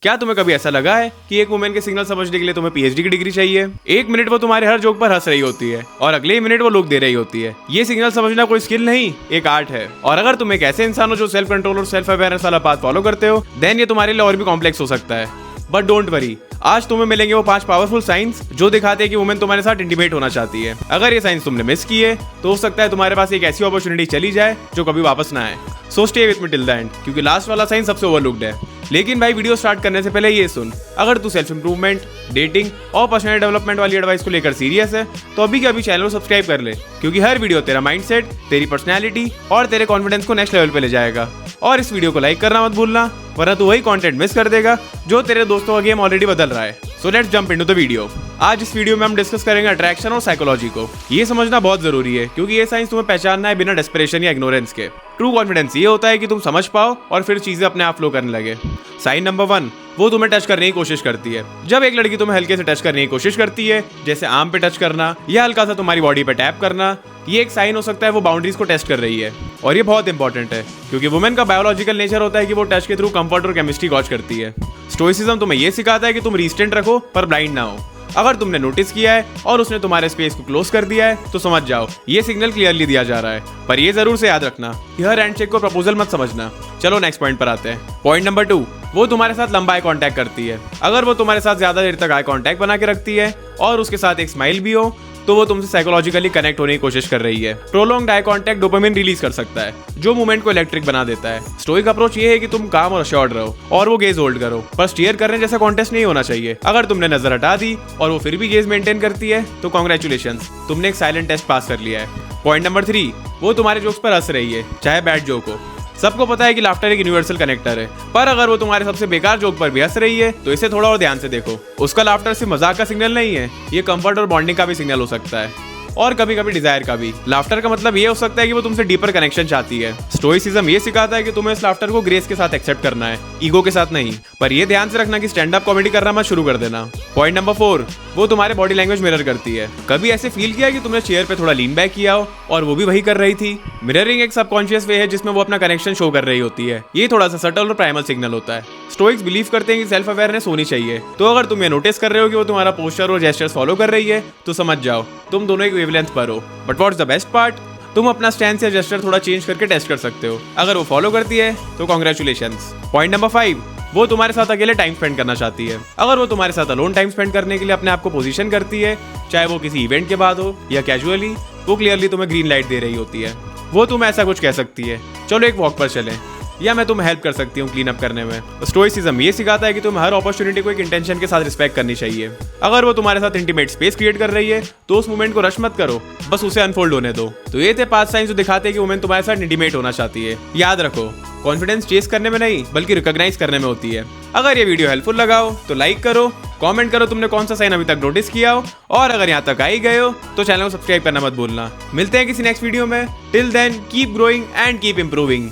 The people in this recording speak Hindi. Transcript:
क्या तुम्हें कभी ऐसा लगा है कि एक वुमेन के सिग्नल समझने के लिए तुम्हें पीएचडी की डिग्री चाहिए? एक मिनट वो तुम्हारे हर जोक पर हंस रही होती है और अगले ही मिनट वो लुक दे रही होती है। ये सिग्नल समझना कोई स्किल नहीं, एक आर्ट है। और अगर तुम एक ऐसे इंसान हो जो सेल्फ कंट्रोल और सेल्फ अवेयरनेस वाला पाथ फॉलो करते हो, देन ये तुम्हारे लिए और भी कॉम्प्लेक्स हो सकता है। बट डोंट वरी, आज तुम्हें मिलेंगे वो 5 पावरफुल साइंस जो दिखाते हैं कि वुमेन तुम्हारे साथ इंटीमेट होना चाहती है। अगर ये साइंस तुमने मिस किए तो हो सकता है तुम्हारे पास एक ऐसी अपॉर्चुनिटी चली जाए जो कभी वापस ना आए। So stay with me till the end, क्योंकि लास्ट वाला साइंस सबसे ओवरलुक्ड है। लेकिन भाई वीडियो स्टार्ट करने से पहले ये सुन, अगर तू सेल्फ इंप्रूवमेंट, डेटिंग और पर्सनल डेवलपमेंट वाली एडवाइस को लेकर सीरियस है तो अभी के अभी चैनल को सब्सक्राइब कर ले, क्योंकि हर वीडियो तेरा माइंडसेट, तेरी पर्सनैलिटी और तेरे कॉन्फिडेंस को नेक्स्ट लेवल पे ले जाएगा। और इस वीडियो को लाइक करना मत भूलना, वरना तू वही कंटेंट मिस कर देगा जो तेरे दोस्तों का गेम ऑलरेडी बदल रहा है। So let's jump into the video. आज इस वीडियो में हम डिस्कस करेंगे अट्रैक्शन और साइकोलॉजी को। ये समझना बहुत जरूरी है, क्योंकि ये साइंस तुम्हें पहचानना है बिना डेस्परेशन या इग्नोरेंस के। ट्रू कॉन्फिडेंस ये होता है कि तुम समझ पाओ और फिर चीजें अपने आप फ्लो करने लगे। साइन नंबर 1, वो तुम्हें टच करने की कोशिश करती है। जब एक लड़की तुम्हें हल्के से टच करने की कोशिश करती है, जैसे आर्म पे टच करना या हल्का सा तुम्हारी बॉडी पे टैप करना, ये एक साइन हो सकता है वो बाउंड्रीज को टेस्ट कर रही है। और ये बहुत इंपॉर्टेंट है, क्योंकि वुमेन का बायोलॉजिकल नेचर होता है कि वो टच के थ्रू कंफर्ट और केमिस्ट्री गॉज करती है। स्टोइसिज्म तुम्हें ये सिखाता है कि तुम रिस्ट्रेंट रखो पर ब्लाइंड ना हो। अगर तुमने नोटिस किया है और उसने तुम्हारे स्पेस को क्लोज कर दिया है तो समझ जाओ ये सिग्नल क्लियरली दिया जा रहा है। पर ये जरूर से याद रखना कि हर हैंडशेक को प्रपोजल मत समझना। चलो नेक्स्ट पॉइंट पर आते हैं। पॉइंट नंबर 2, वो तुम्हारे साथ लंबा आई कांटेक्ट करती है। अगर वो तुम्हारे साथ ज्यादा देर तक आई कांटेक्ट बना के रखती है और उसके साथ एक स्माइल भी हो, तो वो तुमसे साइकोलॉजिकली कनेक्ट होने की कोशिश कर रही है। Prolonged eye contact dopamine release कर सकता है, जो मूवमेंट को इलेक्ट्रिक बना देता है। स्टोइक अप्रोच ये है कि तुम काम और अश्योर्ड रहो और वो गेज होल्ड करो, पर स्टीयर करने जैसा कॉन्टेस्ट नहीं होना चाहिए। अगर तुमने नजर हटा दी और वो फिर भी गेज मेंटेन करती है तो कॉन्ग्रेचुलेशंस, तुमने एक साइलेंट टेस्ट पास कर लिया है। पॉइंट नंबर 3, वो तुम्हारे जोक्स पर हंस रही है, चाहे बैड जोक हो। सबको पता है कि लाफ्टर एक यूनिवर्सल कनेक्टर है, पर अगर वो तुम्हारे सबसे बेकार जोक पर भी हंस रही है तो इसे थोड़ा और ध्यान से देखो। उसका लाफ्टर सिर्फ मजाक का सिग्नल नहीं है, ये कंफर्ट और बॉन्डिंग का भी सिग्नल हो सकता है, और कभी कभी डिजायर का भी। लाफ्टर का मतलब ये हो सकता है कि वो तुमसे डीपर कनेक्शन चाहती है। स्टोइसिज्म ये सिखाता है कि तुम्हें इस लाफ्टर को ग्रेस के साथ एक्सेप्ट करना है, ईगो के साथ नहीं। पर ये ध्यान से रखना कि स्टैंड अप कॉमेडी करना मत शुरू कर देना। पॉइंट नंबर 4, वो तुम्हारे बॉडी लैंग्वेज मिरर करती है। कभी ऐसे फील किया कि तुमने चेयर पे थोड़ा लीन बैक किया हो और वो भी वही कर रही थी? मिररिंग एक सबकॉन्शियस वे है जिसमें वो अपना कनेक्शन शो कर रही होती है। ये थोड़ा सा सटल और प्राइमल सिग्नल होता है। स्टोइक्स बिलीव करते हैं कि सेल्फ अवेयरनेस होनी चाहिए, तो अगर तुम ये नोटिस कर रहे हो कि वो तुम्हारा पोस्चर और जेस्चर्स फॉलो कर रही है तो समझ जाओ तुम दोनों एक वेवलेंथ पर हो। But what's the best part, तुम अपना स्टैंस या जेस्चर थोड़ा चेंज करके टेस्ट कर सकते हो। अगर वो फॉलो करती है तो कॉन्ग्रेचुलेशंस। पॉइंट नंबर 5, वो तुम्हारे साथ अकेले टाइम स्पेंड करना चाहती है। अगर वो तुम्हारे साथ अलोन टाइम स्पेंड करने के लिए अपने आप को पोजीशन करती है, चाहे वो किसी इवेंट के बाद हो या कैजुअली, वो क्लियरली तुम्हें ग्रीन लाइट दे रही होती है। वो तुम्हें ऐसा कुछ कह सकती है, चलो एक वॉक पर चलें, या मैं तुम्हें हेल्प कर सकती हूँ क्लीन अप करने में। स्टोइसिज्म ये सिखाता है कि तुम्हें हर अपॉर्चुनिटी को एक इंटेंशन के साथ रिस्पेक्ट करनी चाहिए। अगर वो तुम्हारे साथ इंटीमेट स्पेस क्रिएट कर रही है तो उस मोमेंट को रश मत करो, बस उसे अनफोल्ड होने दो। तो ये थे 5 साइंस जो दिखाते हैं कि वुमेन तुम्हारे साथ इंटीमेट होना चाहती है। याद रखो, कॉन्फिडेंस चेस करने में नहीं बल्कि रिकॉग्नाइज करने में होती है। अगर ये वीडियो हेल्पफुल लगा हो तो लाइक करो, कमेंट करो तुमने कौन सा साइन अभी तक नोटिस किया हो, और अगर यहाँ तक आई गए हो तो चैनल को सब्सक्राइब करना मत भूलना। मिलते हैं किसी नेक्स्ट वीडियो में। Till then keep growing and keep improving.